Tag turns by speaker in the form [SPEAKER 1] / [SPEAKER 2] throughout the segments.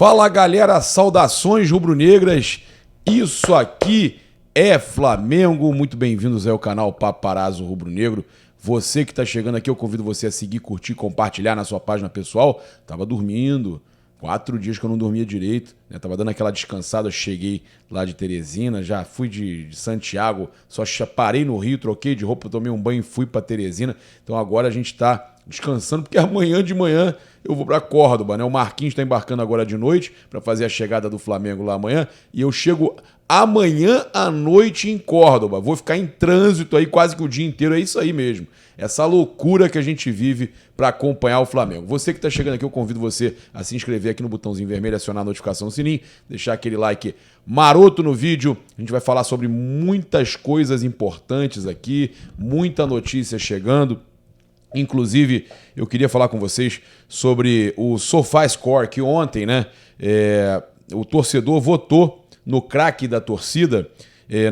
[SPEAKER 1] Fala galera, saudações rubro-negras, isso aqui é Flamengo, muito bem-vindos ao canal Paparazzo Rubro-Negro. Você que está chegando aqui, eu convido você a seguir, curtir, compartilhar na sua página pessoal. Tava dormindo, 4 dias que eu não dormia direito, né? Tava dando aquela descansada, cheguei lá de Teresina, já fui de Santiago, só parei no Rio, troquei de roupa, tomei um banho e fui para Teresina. Então agora a gente está descansando, porque amanhã de manhã eu vou para Córdoba, né? O Marquinhos está embarcando agora de noite para fazer a chegada do Flamengo lá amanhã e eu chego amanhã à noite em Córdoba. Vou ficar em trânsito aí quase que o dia inteiro, é isso aí mesmo. Essa loucura que a gente vive para acompanhar o Flamengo. Você que está chegando aqui, eu convido você a se inscrever aqui no botãozinho vermelho, acionar a notificação no sininho, deixar aquele like maroto no vídeo. A gente vai falar sobre muitas coisas importantes aqui, muita notícia chegando. Inclusive, eu queria falar com vocês sobre o SofaScore, que ontem, né, o torcedor votou no craque da torcida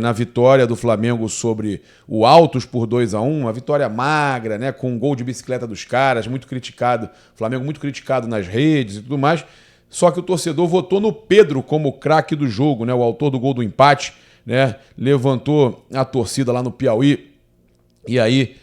[SPEAKER 1] na vitória do Flamengo sobre o Altos por 2-1, uma vitória magra, né, com um gol de bicicleta dos caras, muito criticado, Flamengo muito criticado nas redes e tudo mais, só que o torcedor votou no Pedro como craque do jogo, né, o autor do gol do empate, né, levantou a torcida lá no Piauí, e aí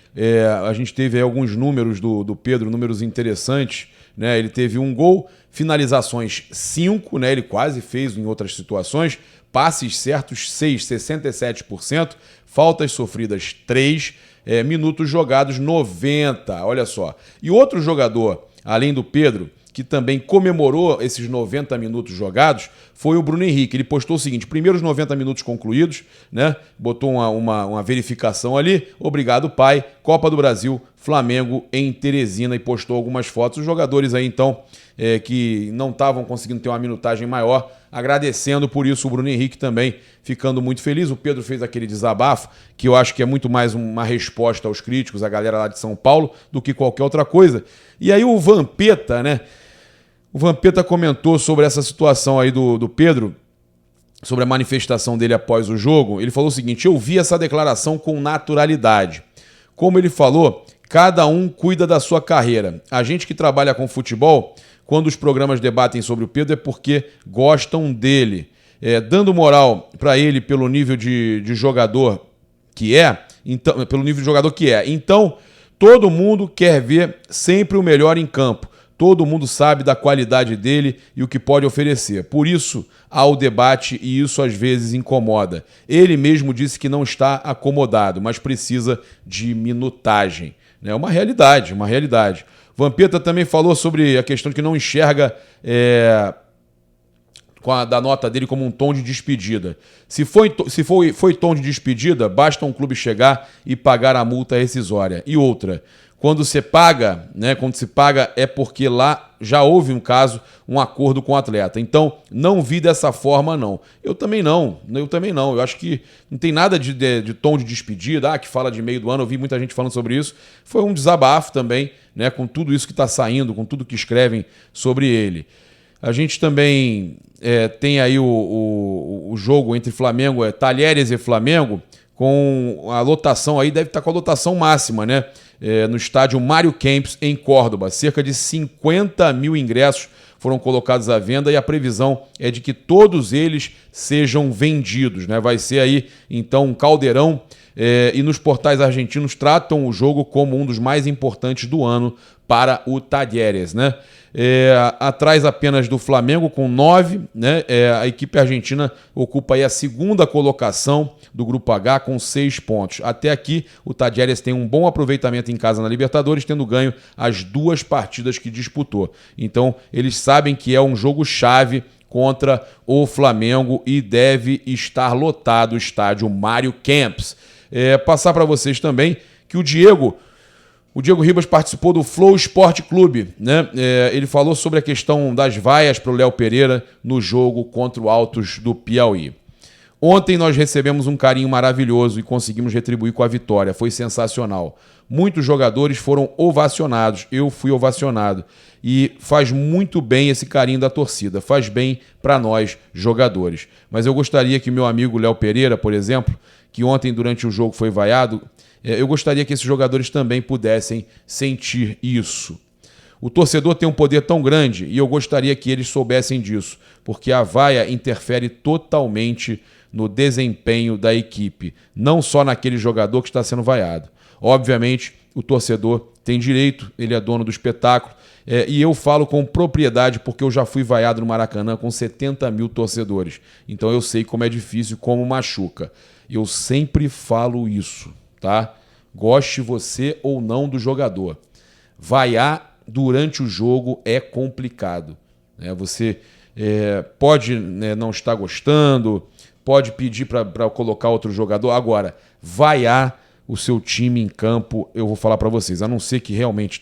[SPEAKER 1] a gente teve aí alguns números do Pedro, números interessantes, né? Ele teve 1 gol, finalizações 5, né? Ele quase fez em outras situações, passes certos 6, 67%, faltas sofridas 3, minutos jogados 90, olha só. E outro jogador, além do Pedro, que também comemorou esses 90 minutos jogados, foi o Bruno Henrique. Ele postou o seguinte: primeiros 90 minutos concluídos, né? Botou uma verificação ali. Obrigado, pai. Copa do Brasil, Flamengo em Teresina, e postou algumas fotos. Os jogadores aí, então, que não estavam conseguindo ter uma minutagem maior, agradecendo por isso. O Bruno Henrique também ficando muito feliz. O Pedro fez aquele desabafo, que eu acho que é muito mais uma resposta aos críticos, a galera lá de São Paulo, do que qualquer outra coisa. E aí o Vampeta, né? O Vampeta comentou sobre essa situação aí do Pedro, sobre a manifestação dele após o jogo. Ele falou o seguinte: eu vi essa declaração com naturalidade. Como ele falou, cada um cuida da sua carreira. A gente que trabalha com futebol, quando os programas debatem sobre o Pedro, é porque gostam dele. Dando moral para ele pelo nível de jogador que é, então, pelo nível de jogador que é. Então, todo mundo quer ver sempre o melhor em campo. Todo mundo sabe da qualidade dele e o que pode oferecer. Por isso há o debate e isso às vezes incomoda. Ele mesmo disse que não está acomodado, mas precisa de minutagem. É uma realidade, uma realidade. Vampeta também falou sobre a questão de que não enxerga da nota dele como um tom de despedida. Se foi tom de despedida, basta um clube chegar e pagar a multa rescisória. E outra, quando você paga, né, quando se paga é porque lá já houve um acordo com o atleta. Então, não vi dessa forma, não. Eu também não. Eu acho que não tem nada de tom de despedida, que fala de meio do ano. Eu vi muita gente falando sobre isso. Foi um desabafo também, né, com tudo isso que está saindo, com tudo que escrevem sobre ele. A gente também tem aí o jogo entre Flamengo, Talheres e Flamengo, com a lotação aí, deve estar com a lotação máxima, né? No estádio Mário Kempes, em Córdoba. Cerca de 50 mil ingressos foram colocados à venda e a previsão é de que todos eles sejam vendidos, né? Vai ser aí, então, um caldeirão. E nos portais argentinos tratam o jogo como um dos mais importantes do ano para o Talheres, né? Atrás apenas do Flamengo com 9, né? A equipe argentina ocupa aí a 2ª colocação do Grupo H com 6 pontos. Até aqui o Talheres tem um bom aproveitamento em casa na Libertadores, tendo ganho as 2 partidas que disputou. Então eles sabem que é um jogo chave contra o Flamengo e deve estar lotado o estádio Mário Kempes. Passar para vocês também que o Diego Ribas participou do Flow Esporte Clube, né? Ele falou sobre a questão das vaias para o Léo Pereira no jogo contra o Altos do Piauí. Ontem nós recebemos um carinho maravilhoso e conseguimos retribuir com a vitória. Foi sensacional. Muitos jogadores foram ovacionados. Eu fui ovacionado. E faz muito bem esse carinho da torcida. Faz bem para nós, jogadores. Mas eu gostaria que meu amigo Léo Pereira, por exemplo, que ontem durante o jogo foi vaiado, eu gostaria que esses jogadores também pudessem sentir isso. O torcedor tem um poder tão grande e eu gostaria que eles soubessem disso, porque a vaia interfere totalmente no desempenho da equipe, não só naquele jogador que está sendo vaiado. Obviamente, o torcedor tem direito, ele é dono do espetáculo, e eu falo com propriedade porque eu já fui vaiado no Maracanã com 70 mil torcedores. Então eu sei como é difícil, como machuca. Eu sempre falo isso, tá? Goste você ou não do jogador. Vaiar durante o jogo é complicado. Você pode não estar gostando, pode pedir para colocar outro jogador. Agora, vaiar o seu time em campo, eu vou falar para vocês, a não ser que realmente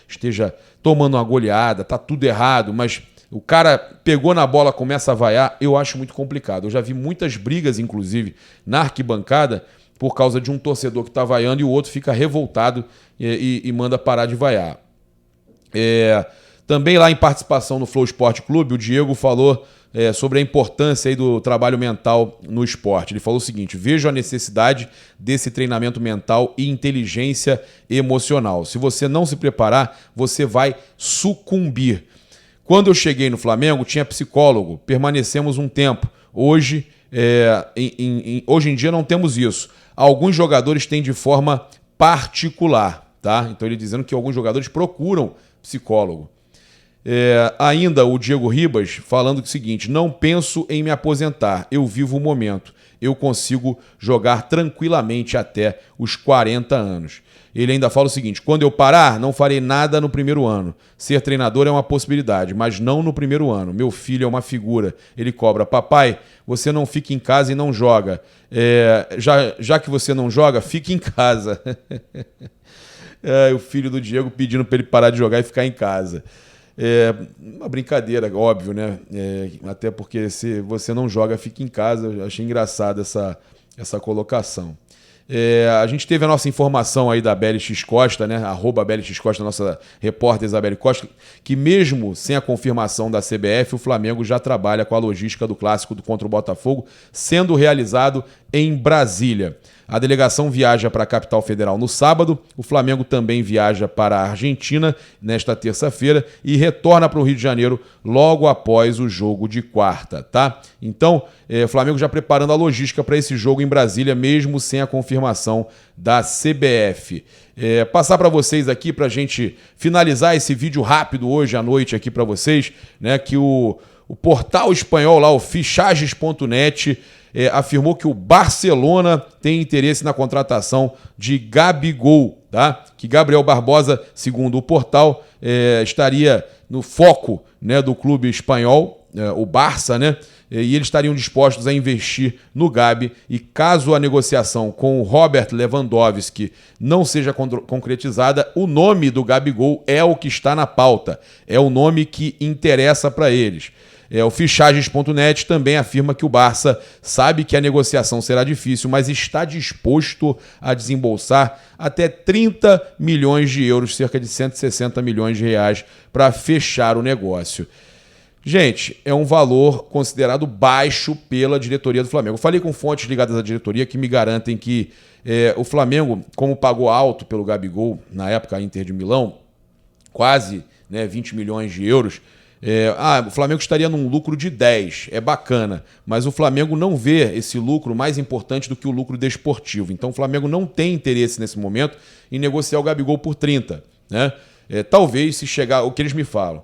[SPEAKER 1] esteja tomando uma goleada, tá tudo errado, mas o cara pegou na bola, começa a vaiar, eu acho muito complicado. Eu já vi muitas brigas, inclusive, na arquibancada, por causa de um torcedor que tá vaiando e o outro fica revoltado e manda parar de vaiar. Também lá em participação no Flow Esporte Clube, o Diego falou sobre a importância aí do trabalho mental no esporte. Ele falou o seguinte: vejo a necessidade desse treinamento mental e inteligência emocional. Se você não se preparar, você vai sucumbir. Quando eu cheguei no Flamengo, tinha psicólogo, permanecemos um tempo. Hoje em dia não temos isso. Alguns jogadores têm de forma particular, tá? Então ele dizendo que alguns jogadores procuram psicólogo. Ainda o Diego Ribas falando o seguinte: não penso em me aposentar, eu vivo o momento, eu consigo jogar tranquilamente até os 40 anos. Ele ainda fala o seguinte: quando eu parar, não farei nada no primeiro ano. Ser treinador é uma possibilidade, mas não no primeiro ano. Meu filho é uma figura. Ele cobra: papai, você não fica em casa e não joga. Já que você não joga, fique em casa. O filho do Diego pedindo para ele parar de jogar e ficar em casa. Uma brincadeira, óbvio, né? Até porque se você não joga, fica em casa. Eu achei engraçada essa colocação. A gente teve a nossa informação aí da Beli X Costa, né? @BeliXCosta, nossa repórter Isabelle Costa, que mesmo sem a confirmação da CBF, o Flamengo já trabalha com a logística do clássico contra o Botafogo, sendo realizado em Brasília. A delegação viaja para a capital federal no sábado, o Flamengo também viaja para a Argentina nesta terça-feira e retorna para o Rio de Janeiro logo após o jogo de quarta, tá? Então, o Flamengo já preparando a logística para esse jogo em Brasília, mesmo sem a confirmação da CBF. Passar para vocês aqui, para a gente finalizar esse vídeo rápido hoje à noite aqui para vocês, né, que o portal espanhol lá, o fichagens.net, afirmou que o Barcelona tem interesse na contratação de Gabigol, tá? Que Gabriel Barbosa, segundo o portal, estaria no foco, né, do clube espanhol, o Barça, né? E eles estariam dispostos a investir no Gabi, e caso a negociação com o Robert Lewandowski não seja concretizada, o nome do Gabigol é o que está na pauta, é o nome que interessa para eles. O fichagens.net também afirma que o Barça sabe que a negociação será difícil, mas está disposto a desembolsar até 30 milhões de euros, cerca de 160 milhões de reais, para fechar o negócio. Gente, é um valor considerado baixo pela diretoria do Flamengo. Eu falei com fontes ligadas à diretoria que me garantem que o Flamengo, como pagou alto pelo Gabigol, na época a Inter de Milão, quase 20 milhões de euros, o Flamengo estaria num lucro de 10, é bacana, mas o Flamengo não vê esse lucro mais importante do que o lucro desportivo. Então o Flamengo não tem interesse nesse momento em negociar o Gabigol por 30, né? Talvez, se chegar, o que eles me falam,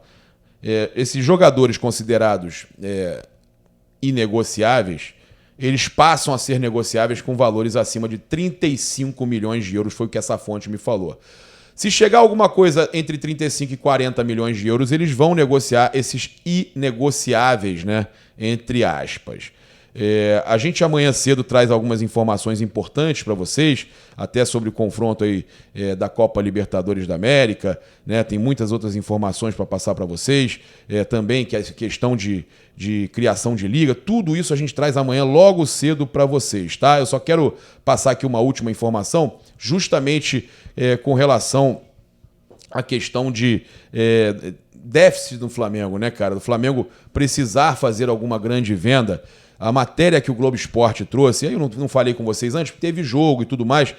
[SPEAKER 1] esses jogadores considerados inegociáveis, eles passam a ser negociáveis com valores acima de 35 milhões de euros, foi o que essa fonte me falou. Se chegar alguma coisa entre 35 e 40 milhões de euros, eles vão negociar esses inegociáveis, né? Entre aspas. A gente amanhã cedo traz algumas informações importantes para vocês, até sobre o confronto aí, da Copa Libertadores da América, né? Tem muitas outras informações para passar para vocês, também que é questão de criação de liga, tudo isso a gente traz amanhã logo cedo para vocês, tá? Eu só quero passar aqui uma última informação, justamente com relação à questão déficit do Flamengo, né, cara? Do Flamengo precisar fazer alguma grande venda. A matéria que o Globo Esporte trouxe, aí eu não falei com vocês antes, porque teve jogo e tudo mais,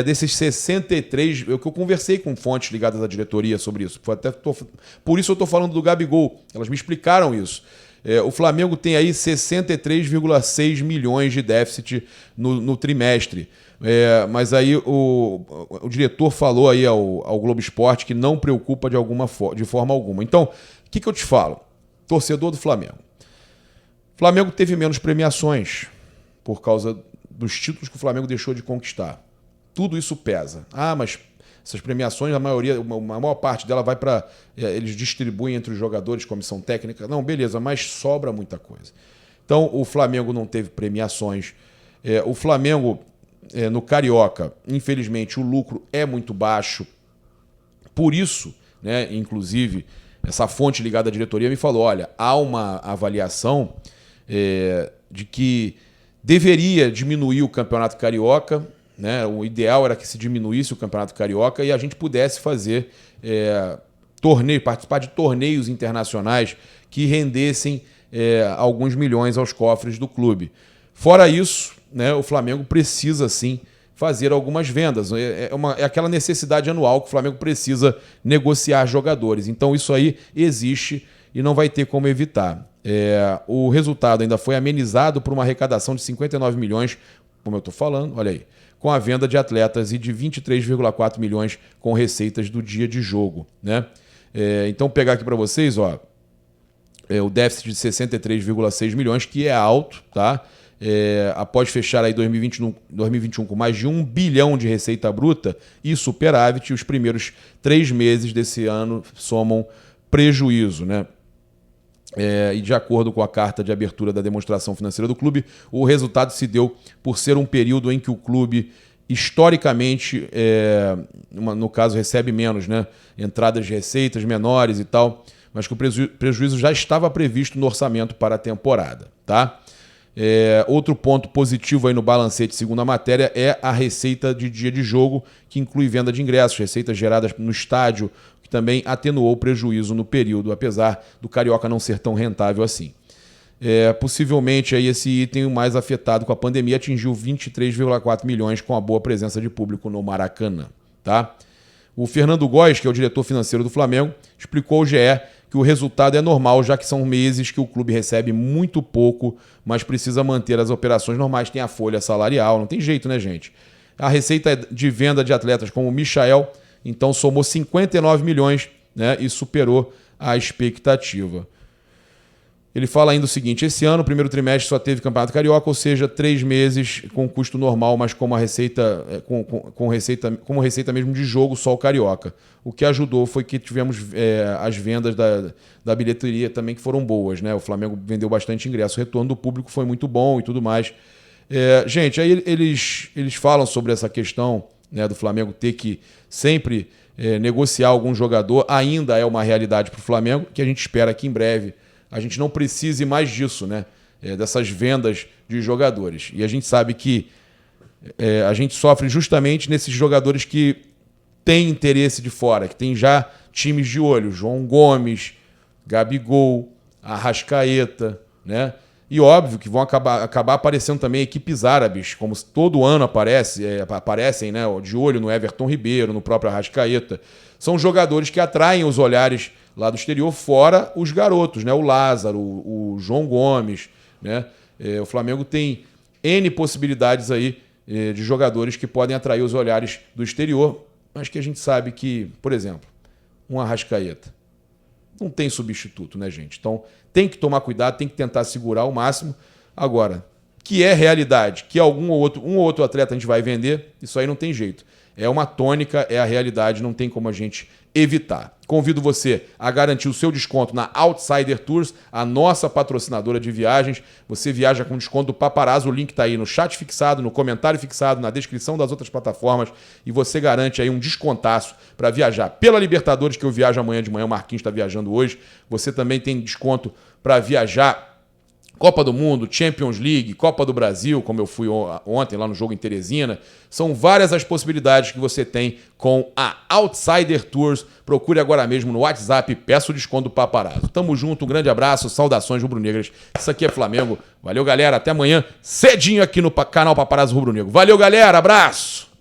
[SPEAKER 1] desses 63, que eu conversei com fontes ligadas à diretoria sobre isso. Por isso eu estou falando do Gabigol. Elas me explicaram isso. O Flamengo tem aí 63,6 milhões de déficit no trimestre. Mas aí o diretor falou aí ao Globo Esporte que não preocupa de forma alguma. Então, o que eu te falo? Torcedor do Flamengo. O Flamengo teve menos premiações por causa dos títulos que o Flamengo deixou de conquistar. Tudo isso pesa. Mas essas premiações, a maior parte dela vai para... Eles distribuem entre os jogadores, comissão técnica. Não, beleza, mas sobra muita coisa. Então, o Flamengo não teve premiações. O Flamengo, no Carioca, infelizmente, o lucro é muito baixo. Por isso, né, inclusive, essa fonte ligada à diretoria me falou, olha, há uma avaliação de que deveria diminuir o Campeonato Carioca, né? O ideal era que se diminuísse o Campeonato Carioca e a gente pudesse fazer participar de torneios internacionais que rendessem alguns milhões aos cofres do clube. Fora isso, né, o Flamengo precisa sim fazer algumas vendas. É aquela necessidade anual que o Flamengo precisa negociar jogadores. Então isso aí existe e não vai ter como evitar. O resultado ainda foi amenizado por uma arrecadação de 59 milhões, como eu estou falando, olha aí, com a venda de atletas e de 23,4 milhões com receitas do dia de jogo, né? Então, pegar aqui para vocês, ó, o déficit de 63,6 milhões, que é alto, tá? Após fechar aí 2021 com mais de 1 bilhão de receita bruta e superávit, os primeiros 3 meses desse ano somam prejuízo, né? E de acordo com a carta de abertura da demonstração financeira do clube, o resultado se deu por ser um período em que o clube, historicamente, no caso, recebe menos, né? Entradas de receitas menores e tal, mas que o prejuízo já estava previsto no orçamento para a temporada, tá? Outro ponto positivo aí no balancete, segundo a matéria, é a receita de dia de jogo, que inclui venda de ingressos, receitas geradas no estádio, que também atenuou o prejuízo no período, apesar do Carioca não ser tão rentável assim. Possivelmente aí esse item mais afetado com a pandemia atingiu 23,4 milhões com a boa presença de público no Maracanã, tá? O Fernando Góes, que é o diretor financeiro do Flamengo, explicou ao GE que o resultado é normal, já que são meses que o clube recebe muito pouco, mas precisa manter as operações normais, tem a folha salarial, não tem jeito, né, gente? A receita de venda de atletas como o Michael, então, somou 59 milhões, né, e superou a expectativa. Ele fala ainda o seguinte, esse ano, o primeiro trimestre só teve Campeonato Carioca, ou seja, 3 meses com custo normal, mas como receita mesmo de jogo, só o Carioca. O que ajudou foi que tivemos as vendas da bilheteria também que foram boas, né? O Flamengo vendeu bastante ingresso, o retorno do público foi muito bom e tudo mais. Gente, aí eles falam sobre essa questão, né, do Flamengo ter que sempre negociar algum jogador, ainda é uma realidade para o Flamengo, que a gente espera que em breve a gente não precise mais disso, né? Dessas vendas de jogadores. E a gente sabe que a gente sofre justamente nesses jogadores que têm interesse de fora, que tem já times de olho. João Gomes, Gabigol, Arrascaeta, né? E óbvio que vão acabar aparecendo também equipes árabes, como todo ano aparecem, né, de olho no Everton Ribeiro, no próprio Arrascaeta. São jogadores que atraem os olhares lá do exterior, fora os garotos, né? O Lázaro, o João Gomes, né? O Flamengo tem N possibilidades aí de jogadores que podem atrair os olhares do exterior, mas que a gente sabe que, por exemplo, um Arrascaeta não tem substituto, né, gente? Então tem que tomar cuidado, tem que tentar segurar ao máximo. Agora, que é realidade, que um ou outro atleta a gente vai vender, isso aí não tem jeito. É uma tônica, é a realidade, não tem como a gente evitar. Convido você a garantir o seu desconto na Outsider Tours, a nossa patrocinadora de viagens. Você viaja com desconto do Paparazzo, o link está aí no chat fixado, no comentário fixado, na descrição das outras plataformas, e você garante aí um descontaço para viajar pela Libertadores, que eu viajo amanhã de manhã, o Marquinhos está viajando hoje. Você também tem desconto para viajar Copa do Mundo, Champions League, Copa do Brasil, como eu fui ontem lá no jogo em Teresina. São várias as possibilidades que você tem com a Outsider Tours. Procure agora mesmo no WhatsApp e peça o desconto do Paparazzo. Tamo junto, um grande abraço, saudações rubro-negras. Isso aqui é Flamengo. Valeu, galera. Até amanhã, cedinho aqui no canal Paparazzo Rubro-Negro. Valeu, galera. Abraço!